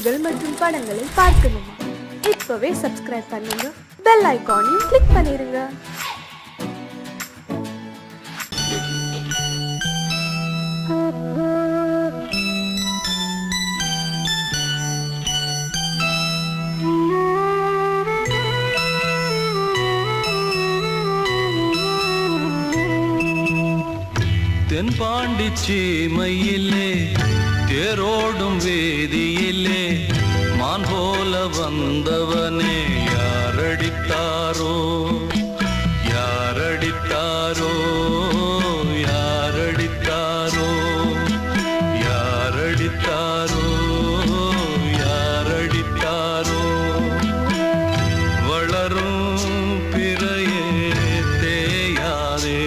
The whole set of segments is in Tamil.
நிகழ்ச்சிகள் மற்றும் படங்களை பார்க்கணுமா? இப்பவே சப்ஸ்கிரைப் பண்ணுங்க, பெல் ஐகானையும் கிளிக் பண்ணிருங்க. தென்பாண்டி சீமையிலே தேரோடும் வேதியிலே மான் போல வந்தவனே யாரடித்தாரோ யாரடித்தாரோ யாரடித்தாரோ யாரடித்தாரோ யாரடித்தாரோ வளரும் பிறையே தேயாதே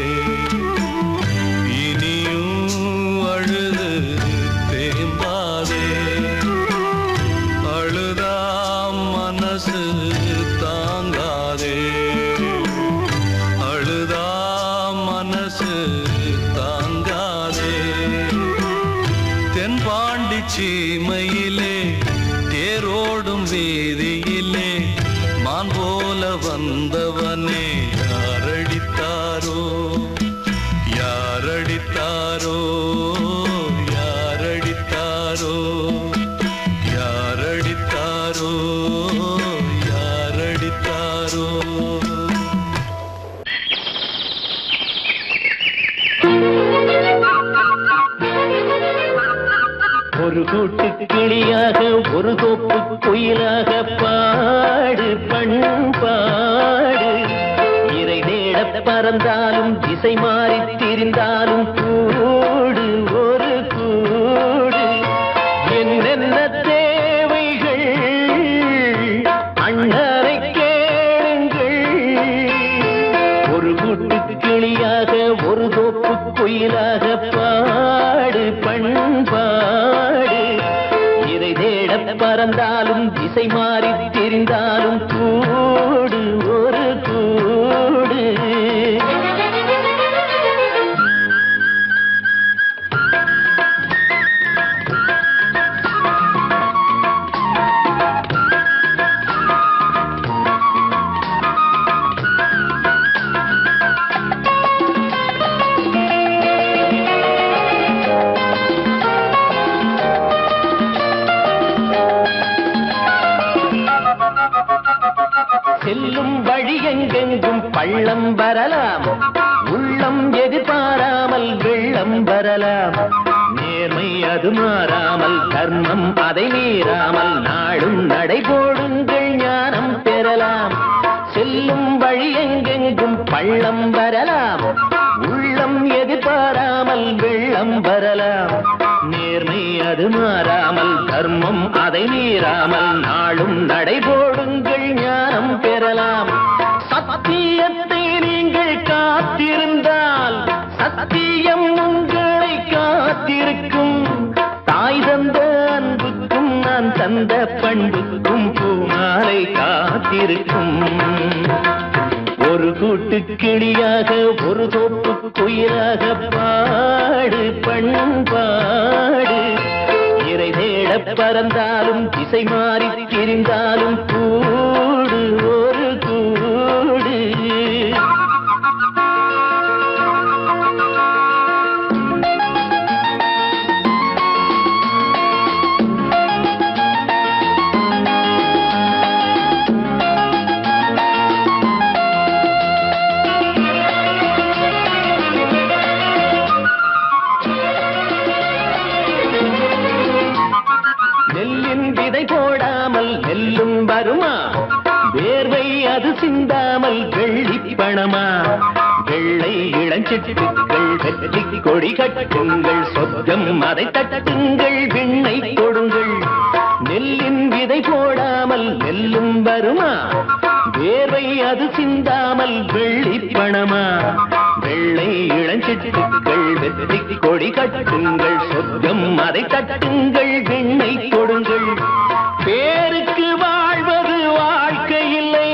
தாங்காதே அழுதா மனசு தாங்காதே தென்பாண்டி சீமையிலே தேரோடும் வீதியிலே மான் போல வந்தவனே யாரடித்தாரோ யாரடித்தாரோ யாரடித்தாரோ யாரடித்தாரோ ஒரு கூட்டு கிளியாக ஒரு தோப்பு குயிலாக பாடு பண்பாடு இறை தேட பறந்தாலும் திசை மாறி திரிந்தாலும் கூடு ஒரு கூடு என்னென்ன தேவைகள் அண்ணரை கேளுங்கள் ஒரு கூட்டு கிளியாக ஒரு தோப்பு குயிலாக பாடு பண்பாடு இதை தேட பறந்தாலும் திசை மாறி தெரிந்தாலும் கூடு ஒரு கூடு செல்லும் வழி எங்கெங்கும் பள்ளம் வரலாம், உள்ளம் எதிர்பாராமல் வெள்ளம் வரலாம். நேர்மை அது மாறாமல், தர்மம் அதை மீறாமல் நாடும் நடைபோடுங்கள் ஞானம் பெறலாம். செல்லும் வழி எங்கெங்கும் பள்ளம் வரலாம், உள்ளம் எதிர்பாராமல் வெள்ளம் வரலாம். நேர்மை அது மாறாமல், தர்மம் அதை மீறாமல் நாளும் நடைபோடுங்கள் ஞானம் பெறலாம். சத்தியத்தை நீங்கள் காத்திருந்தால் சத்தியம் உங்களை காத்திருக்கும். தாய் தந்த அன்புக்கும் நான் தந்த பண்புக்கும் பூமாலை காத்திருக்கும். ஒரு கூட்டு கிளியாக ஒரு தோப்பு குயிலாக பாடு பண்பாடு இறை தேட பறந்தாலும் திசை மாறி திரிந்தாலும் கூடு ஒரு கூடு. விதை போடாமல் நெல்லும் வருமா, வேர்வை அது சிந்தாமல் வெள்ளி பணமா. வெள்ளை இளஞ்சிட்டுகள் வெற்றி கொடி கட்டுங்கள், சொர்க்கம் அதை தட்டுங்கள், விண்ணை கொடுங்கள். நெல்லின் விதை போடாமல் நெல்லும் வருமா, வேர்வை அது சிந்தாமல் வெள்ளி பணமா. வெள்ளை இளஞ்சிட்டுகள் வெற்றி கொடி கட்டுங்கள், சொர்க்கம் அதை தட்டுங்கள், விண்ணை கொடுங்கள். பேருக்கு வாழ்வது வாழ்க்கை இல்லை,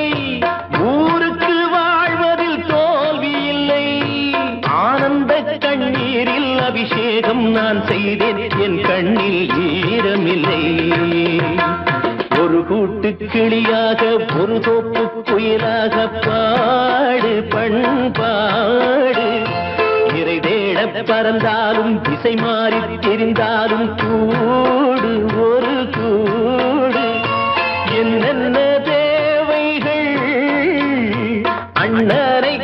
ஊருக்கு வாழ்வதில் தோல்வி இல்லை. ஆனந்த கண்ணீரில் அபிஷேகம் நான் செய்தேன், என் கண்ணில் ஈரமில்லை. சிட்டுக்கிளியாக ஒரு தோப்பு குயிலாக பாடு பண்பாடு இறை தேட பறந்தாலும் திசை மாறி தெரிந்தாலும் கூடு ஒரு கூடு என்னென்ன தேவைகள் அண்ணனை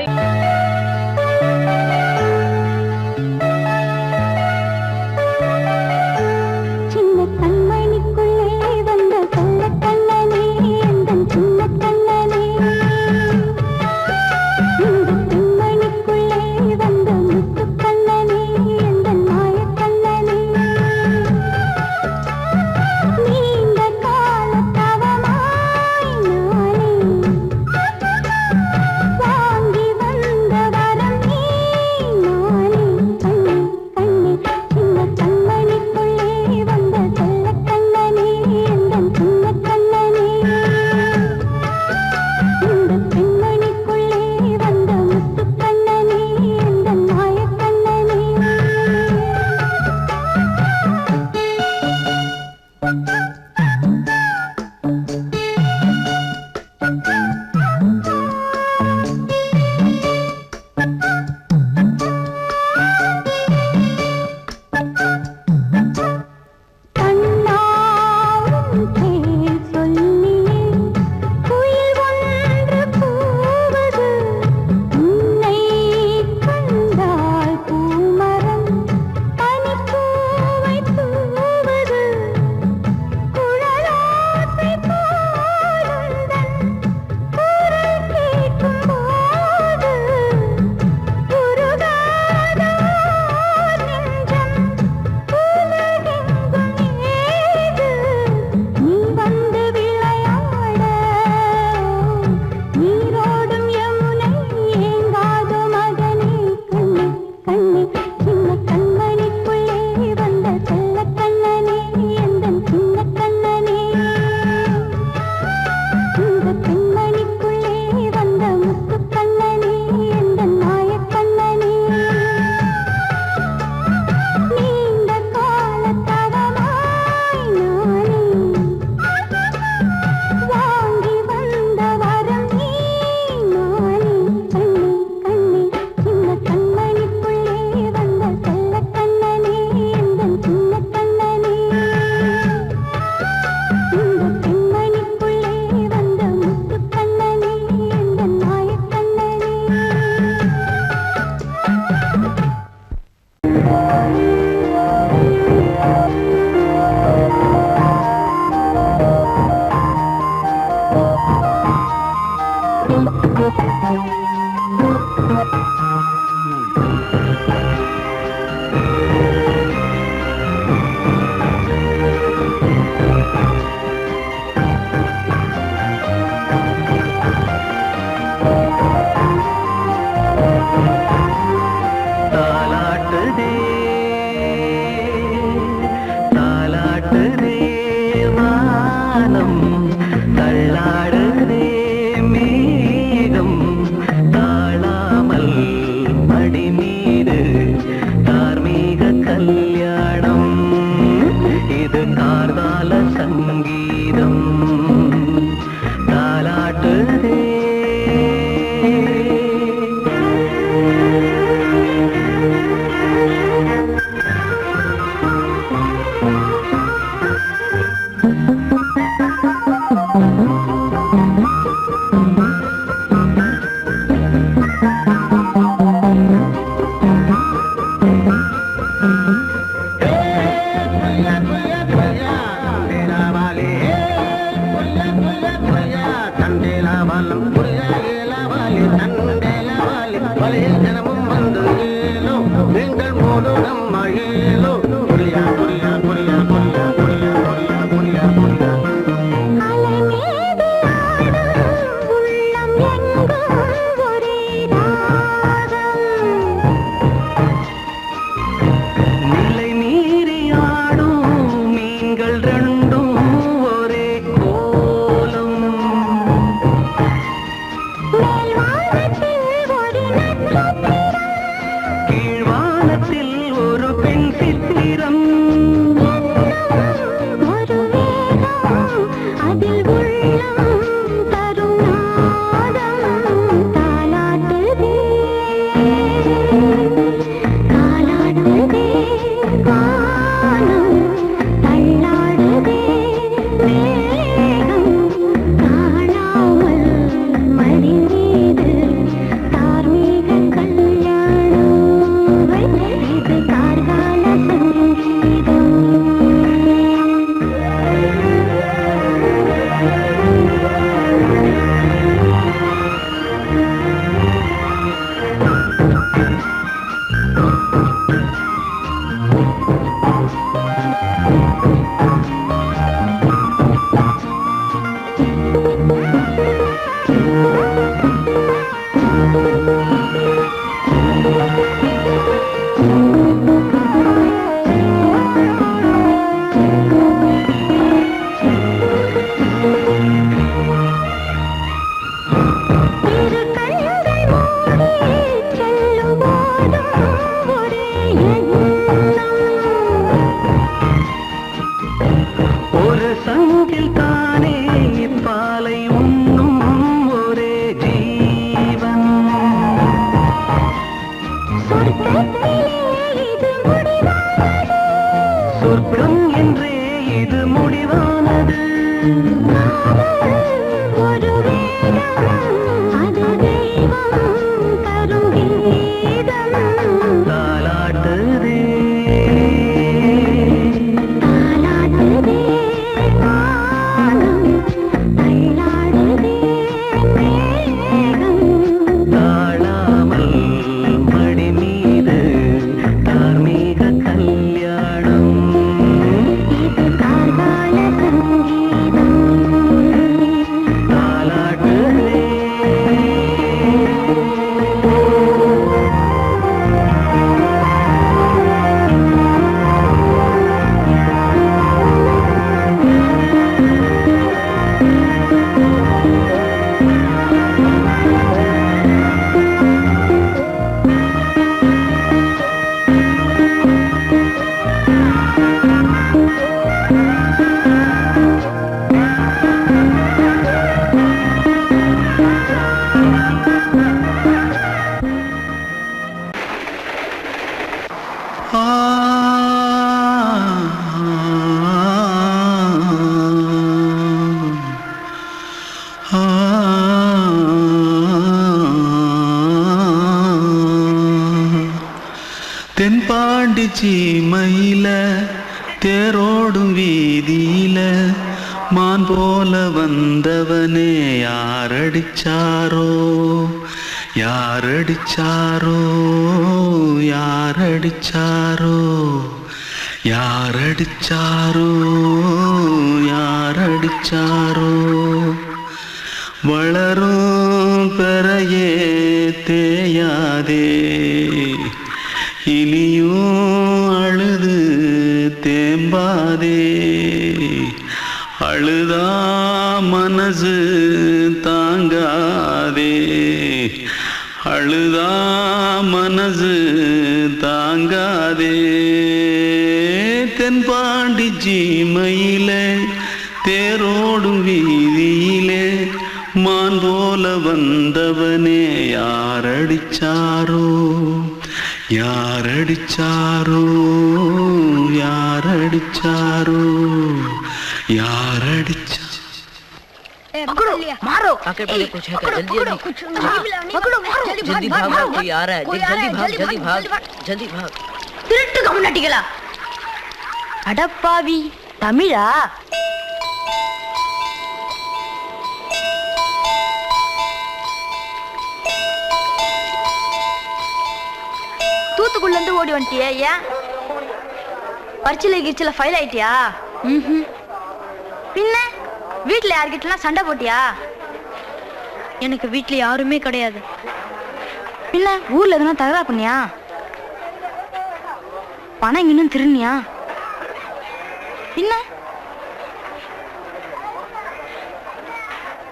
சங்கில் தானே பாலை உண்ணும் ஒரே ஜீவன். சொர்க்கம் என்றே இது முடிவானது. ஒரு அது தெய்வம் தரும் கீதம். தாலாட்டுதே தாலாட்டுதே வானம், தள்ளாடுதே மேகம். தாழாமல் மடி மீது தார்மீக கல்யாணம். இது கார்கால சங்கீதம். தாலாட்டுதே தென்பாண்டி சீமையில தேரோடும் வீதியில மான் போல வந்தவனே யாரடிச்சாரோ யாரடிச்சாரோ யாரடிச்சாரோ யாரடிச்சாரோ யாரடிச்சாரோ வளரும் பெறையே தேயாதே இனியும் அழுது தேம்பாதே அழுதா மனசு தாங்காதே அழுதா மனசு தாங்காதே தென்பாண்டி சீமையிலே தேரோடும் வீதியிலே மான் போல வந்தவனே யாரடிச்சாரோ யாரடிச்சாரோ யாரடிச்சாரோ யாரடிச்சா पकड़ो मारो आके पहले कुछ है क्या? जल्दी जल्दी पकड़ो मारो जल्दी भाग भाग कोई आ रहा है जल्दी भाग जल्दी भाग திருட்டு கம்யூனிட்டிகளா அடப்பாவி தமிழா தூத்துக்குள்ள இருந்து ஓடி வந்துட்டியா? ஏன் பரிச்சையில கிரிச்சில ஃபைல் ஆயிட்டியா? பின்ன வீட்டுல யார்கிட்டலாம் சண்டை போட்டியா? எனக்கு வீட்டுல யாருமே கிடையாது. பின்ன ஊர்ல எதுனா தகராறு பண்ணியா? பணம் இன்னும் திருநியா? பின்ன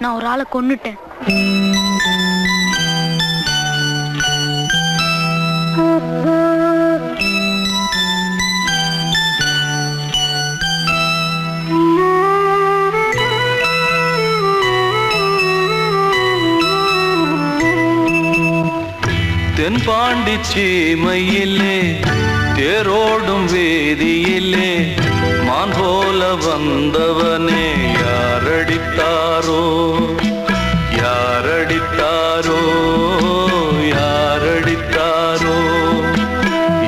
நான் ஒரு ஆளை கொன்னுட்டேன். தென்பாண்டி சீமையிலே தேரோடும் வேதியிலே மான் போல வந்தவனே யாரடித்தாரோ யாரடித்தாரோ யாரடித்தாரோ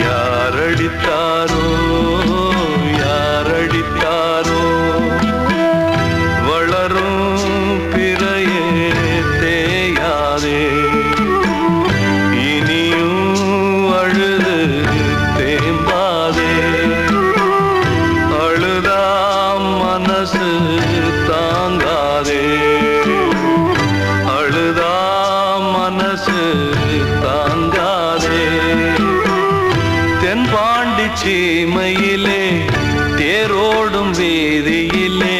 யாரடித்தாரோ யாரடித்தாரோ வளரும் பிறையே தேயாதே அழுது தேம்பாதே அழுதா மனசு தாங்காதே அழுதா மனசு தாங்காதே தென்பாண்டி சீமையிலே தேரோடும் வீதியிலே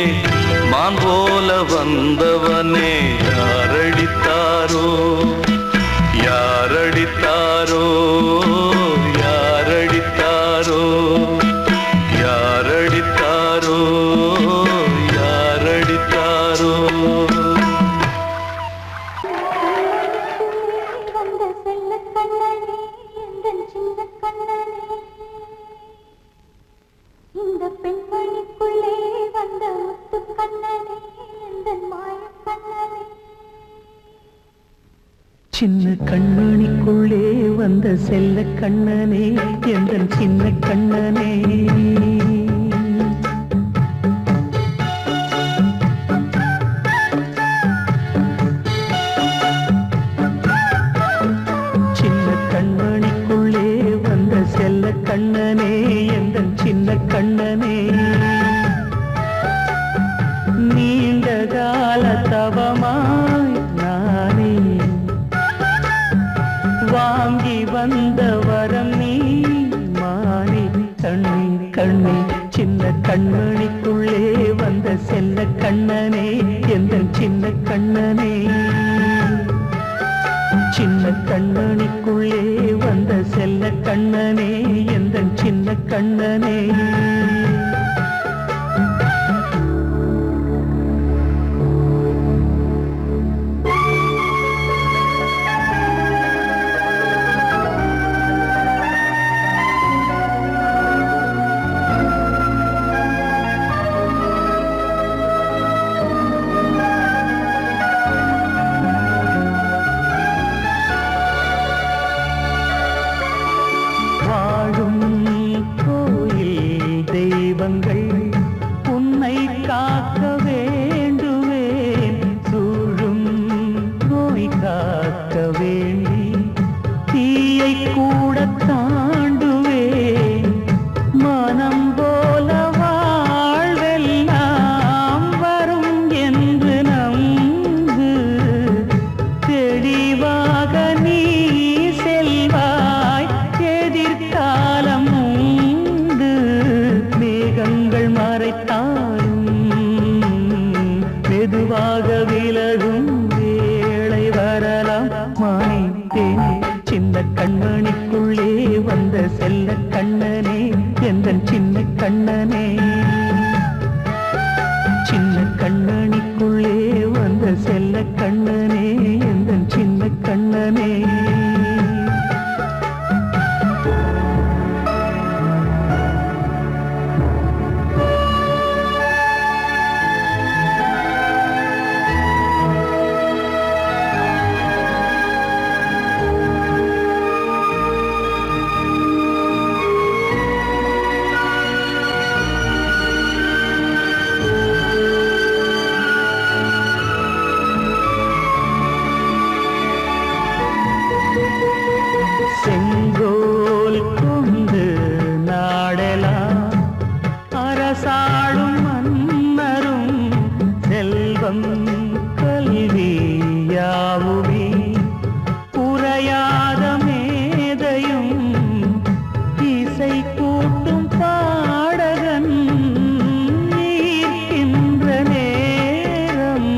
மான் போல வந்தவனே யாரடித்தாரோ யாரடித்தாரோ யாரடித்தாரோ யாரடித்தாரோ சின்ன கண்மணிக்குள்ளே வந்த செல்ல கண்ணனே எந்தன் சின்ன கண்ணனே சின்ன கண்மணிக்குள்ளே வந்த செல்ல கண்ணனே எந்தன் சின்ன கண்ணனே நீண்ட கால தவமாய் நானே வாங்கி வந்த வரம் நீ மானே கண்ணே கண்ணே சின்ன கண்மணிக்குள்ளே வந்த செல்ல கண்ணனே எந்தன் சின்ன கண்ணனே சின்ன கண்மணிக்குள்ளே வந்த செல்ல கண்ணனே எந்தன் சின்ன கண்ணனே உன்னை காக்க வேண்டுவேன் சூழும் நோய் காக்க வேண்டி தீயை கூட தாண்டுவேன் மனம் போல வாழ்வெல்லாம் வரும் என்று நம்பு தெளிவாக நீ செல்வாய் எதிர்காலம் உண்டு மேகங்கள் மறைத்தாலும் மெதுவாக விலகும் வேளை வரலாம் மானே சின்ன கண்மணிக்குள்ளே வந்த செல்ல கண்ணனே எந்தன் சின்ன கண்ணனே சின்ன கண்மணிக்குள்ளே வந்த செல்ல கண்ணனே எந்தன் சின்ன கண்ணனே செங்கோல் கொண்டு நாடலாம் அரசாளும் மன்னரும் செல்வம் கல்வியாவுமே உரையாத மேதையும் இசை கூட்டும் பாடகன் ஈர்க்கின்ற நேரம்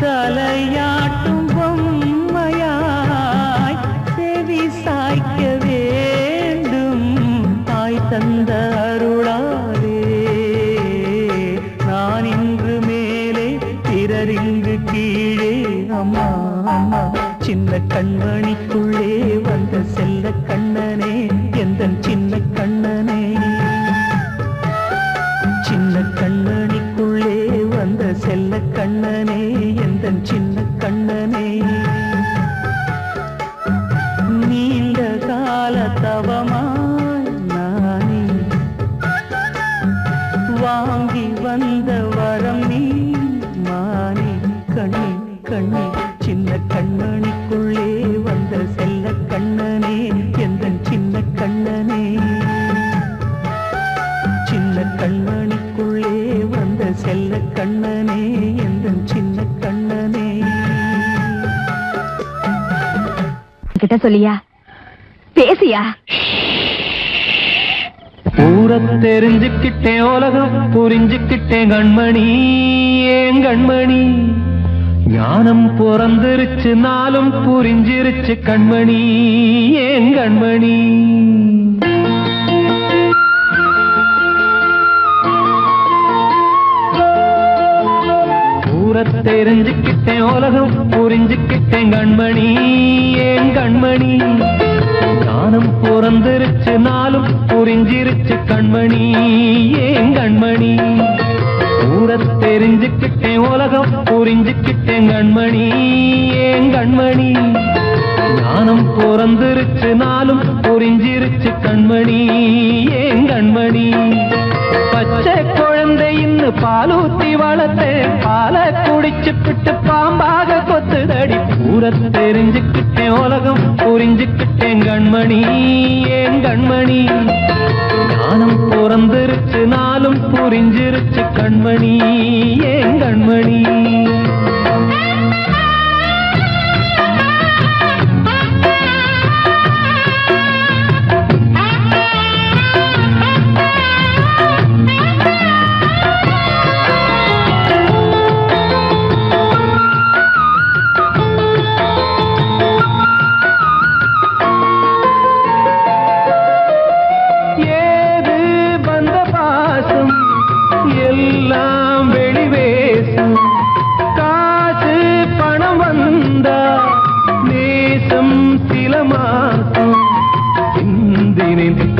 தலையாட்டும் பொம்மையாய் செவி சாய்க்க வேண்டும் தாய் தந்த அருளாலே நான் இன்று மேலே பிறரிங்கு கீழே அம்மா அம்மா சின்ன கண்மணிக்குள்ளே வந்த செல்ல கண்ணனே எந்தன் சின்ன கண்ணனே சின்ன கண்ணனிக்குள்ளே வந்த செல்ல கண்ணனே எந்தன் சின்ன கண்ணனே நீண்ட கால தவமாய் நானே வாங்கி வந்த வரம் நீ மானே கண்ணே கண்ணே சின்ன கண்ணனிக்குள்ளே வந்த செல்ல கண்ணனே எந்தன் சின்ன கண்ணனே சின்ன கண்மணிக்குள்ளே வந்த செல்ல கண்ணனே எந்தன் சின்ன கண்ணனே கிட்ட சொல்லியா பேசியா ஊரை தெரிஞ்சுக்கிட்டேன் உலகம் புரிஞ்சுக்கிட்டேன் கண்மணி ஏன் கண்மணி ஞானம் பிறந்திருச்சு நாளும் புரிஞ்சிருச்சு கண்மணி ஏன் கண்மணி ஊரை தெரிஞ்சுக்கிட்டேன் உலகம் புரிஞ்சுக்கிட்டேன் கண்மணி ஏன் கண்மணி ஞானம் பிறந்திருச்சு நாளும் புரிஞ்சிருச்சு கண்மணி ஏன் கண்மணி ஊரை தெரிஞ்சுக்கிட்டேன் உலகம் புரிஞ்சுக்கிட்டேன் கண்மணி ஏன் கண்மணி ஞானம் பிறந்திருச்சு நாளும் புரிஞ்சிருச்சு கண்மணி ஏன் கண்மணி பச்சை குழந்தை இன்னும் பாலூத்தி வளர்த்தேன் பாலை குடிச்சுப்பிட்டு பாம்பாக கொத்துதடி ஊரை தெரிஞ்சுக்கிட்டேன் உலகம் புரிஞ்சுக்கிட்டேன் கண்மணி ஏன் கண்மணி ஞானம் பிறந்திருச்சு நாளும் புரிஞ்சிருச்சு கண்மணி ஏன் கண்மணி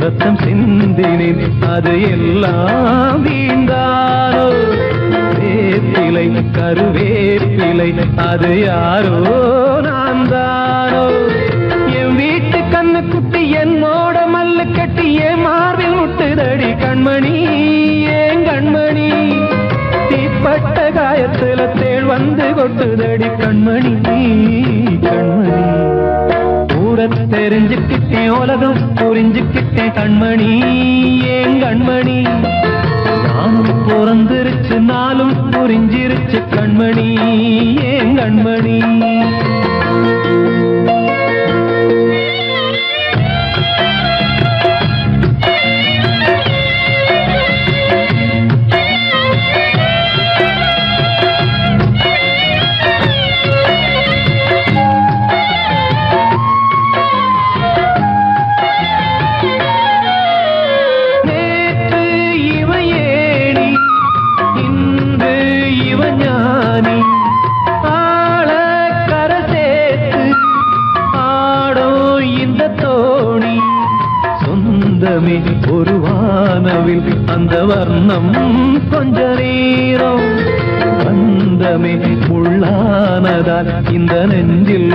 ரத்தம் சிந்தினேன் அது எல்லாம் வீந்தாரோ வேப்பிலை கருவேப்பிலை அது யாரோ நான் தானோ என் வீட்டு கண்ணு குட்டி என்னோட மல்லு கட்டி என் மார்பில் முட்டுதடி கண்மணி ஏன் கண்மணி தீப்பட்ட காயத்துல தேள் வந்து கொட்டுதடி கண்மணி கண்மணி தெரிஞ்சுக்கிட்டேன் உலகம் புரிஞ்சுக்கிட்டேன் கண்மணி ஏன் கண்மணி நானும் பிறந்திருச்சு நாளும் புரிஞ்சிருச்சு கண்மணி ஏன் கண்மணி ஒரு வானவில் அந்த வர்ணம் கொஞ்ச நேரம் வந்தமே உள்ளானதால் இந்த நெஞ்சில்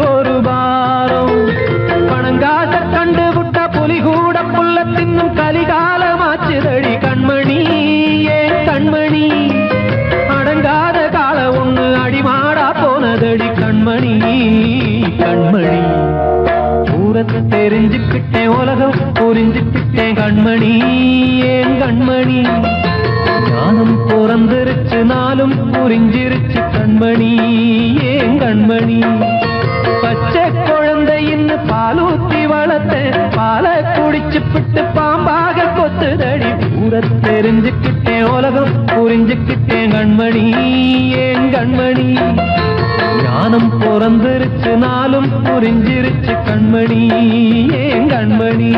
ஒரு பாரம் பணங்காச கண்டு விட்ட புலி கூட புல்ல தின்னும் கலிகாலமாச்சுதடி கண்மணி ஏன் கண்மணி அடங்காத கால ஒண்ணு அடிமாடா போனதடி கண்மணி கண்மணி தெரிஞ்சுக்கிட்டேன் உலகம் புரிஞ்சுக்கிட்டேன் கண்மணி ஏன் கண்மணி ஞானம் பிறந்திருச்சு நாளும் புரிஞ்சிருச்சு கண்மணி ஏன் கண்மணி பச்சை குழந்தை இன்னும் பாலூத்தி வளர்த்தேன் பாலை குடிச்சுப்பிட்டு பாம்பாக கொத்துதடி ஊரை தெரிஞ்சுக்கிட்டேன் உலகம் புரிஞ்சுக்கிட்டேன் கண்மணி ஏன் கண்மணி ஞானம் பிறந்திருச்சு நாளும் புரிஞ்சிருச்சு கண்மணி ஏன் கண்மணி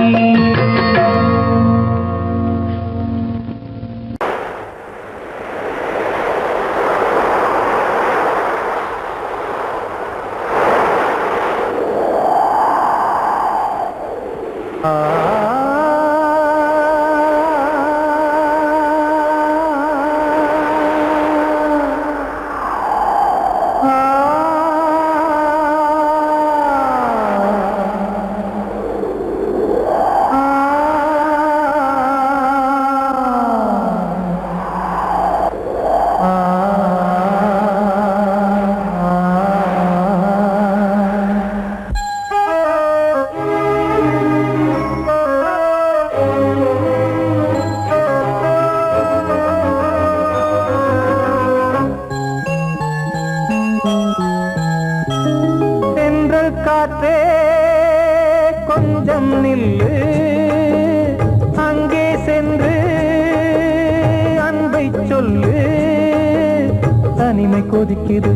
கொதிக்குது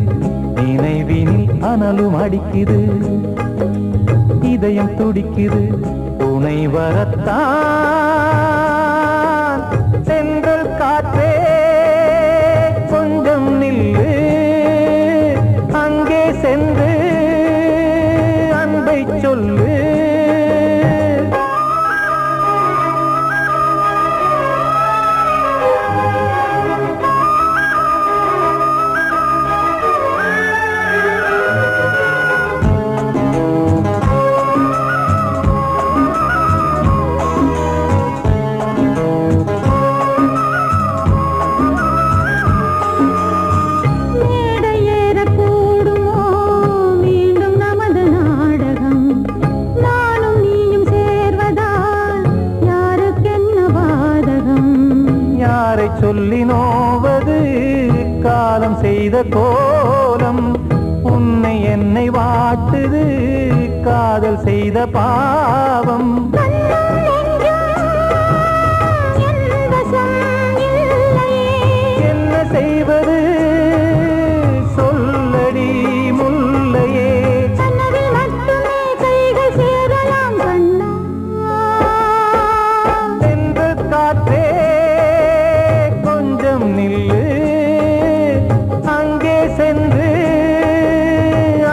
நினைவினில் அனலும் அடிக்குது இதயம் துடிக்குது துணை வரத்தான் சென்றல் காற்றே கொஞ்சம் நில்லு அங்கே சென்று அன்பை சொல்லு காலம் செய்த கோலம் உன்னை என்னை வாட்டுது காதல் செய்த பாவம் என்ன செய்வது சொல்லடி முல்லையே சென்று காற்றே கொஞ்சம் நில்லு அங்கே சென்று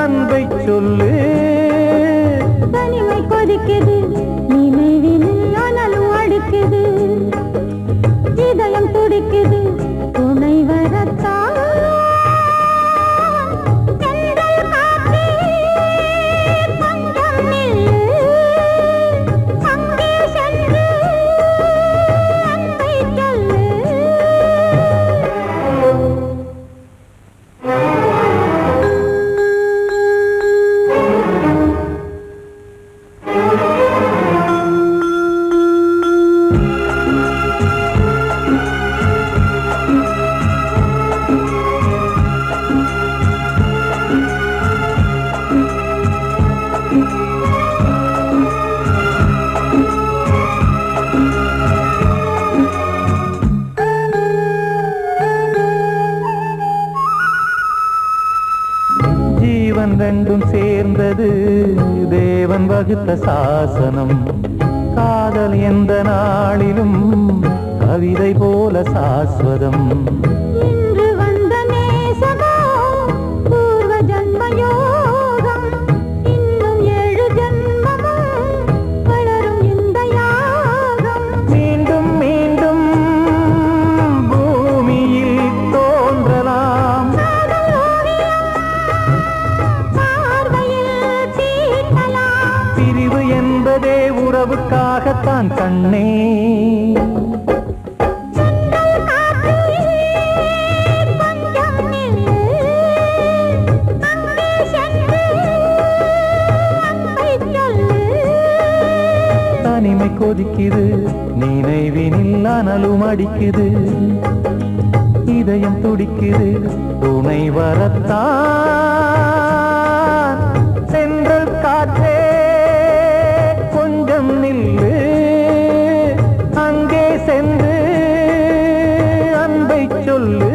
அன்பை சொல்லு தனிமை கொதிக்குது நினைவினில் அனலும் அடிக்குது இதயம் துடிக்குது துணை வரத்தான் தென்றல் காற்றே கொஞ்சம் நில்லு அங்கே சென்று அன்பை சொல்லு ஜீவன் ரெண்டும் சேர்ந்தது தேவன் வகுத்த சாசனம் காதல் எந்த நாளிலும் கவிதை போல சாஸ்வதம் இன்று வந்த நேசமோ பூர்வ ஜன்ம யோகம் இன்னும் 7 ஜன்மமும் வளரும் இந்த யாகம் மீண்டும் மீண்டும் பூமியில் தோன்றலாம் காதல் ஓவியம் பார்வையில் தீட்டலாம் பிரிவு என்பதே உறவுக்காகத்தான் கண்ணே தென்றல் காற்றே கொஞ்சம் நில்லு அங்கே சென்று அன்பை சொல்லு தனிமை கொதிக்குது நினைவினில் அனலும் அடிக்குது இதயம் துடிக்குது துணை வரத்தான் சென்றல் காற்றே கொஞ்சம் நில்லு அங்கே சென்று அன்பை சொல்லு